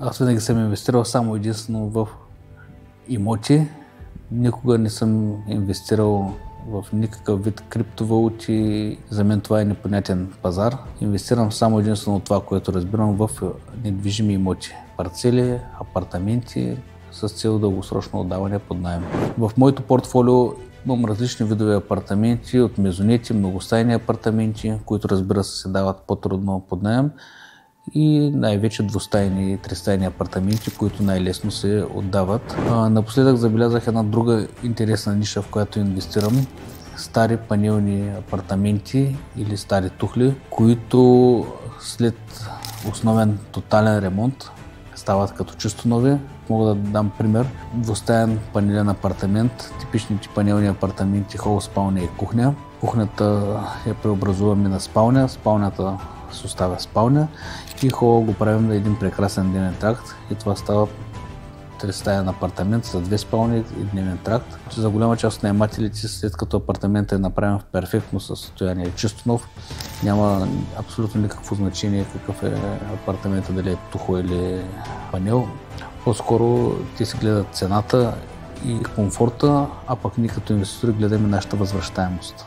Аз винаги съм инвестирал само единствено в имоти. Никога не съм инвестирал в никакъв вид криптовалути. За мен това е непонятен пазар. Инвестирам само единствено това, което разбирам, в недвижими имоти. Парцели, апартаменти с цел дългосрочно отдаване под наем. В моето портфолио имам различни видове апартаменти, от мезонети, многостайни апартаменти, които разбира се дават по-трудно под наем, и най-вече двустайни и тристайни апартаменти, които най-лесно се отдават. Напоследък забелязах една друга интересна ниша, в която инвестирам. Стари панелни апартаменти или стари тухли, които след основен тотален ремонт стават като чисто нови. Мога да дам пример. Двустаен панелен апартамент, типичните панелни апартаменти, хол, спалня и кухня. Кухнята я преобразуваме на спалня, спалнята се оставя спалня и хола го правим на един прекрасен дневен тракт, и това става тристаен апартамент за 2 спални и дневен тракт. За голяма част от наемателите, след като апартаментът е направен в перфектно състояние, чисто нов, няма абсолютно никакво значение какъв е апартаментът, дали е тухо или панел. По-скоро те си гледат цената и комфорта, а пък ние като инвеститори гледаме нашата възвръщаемост.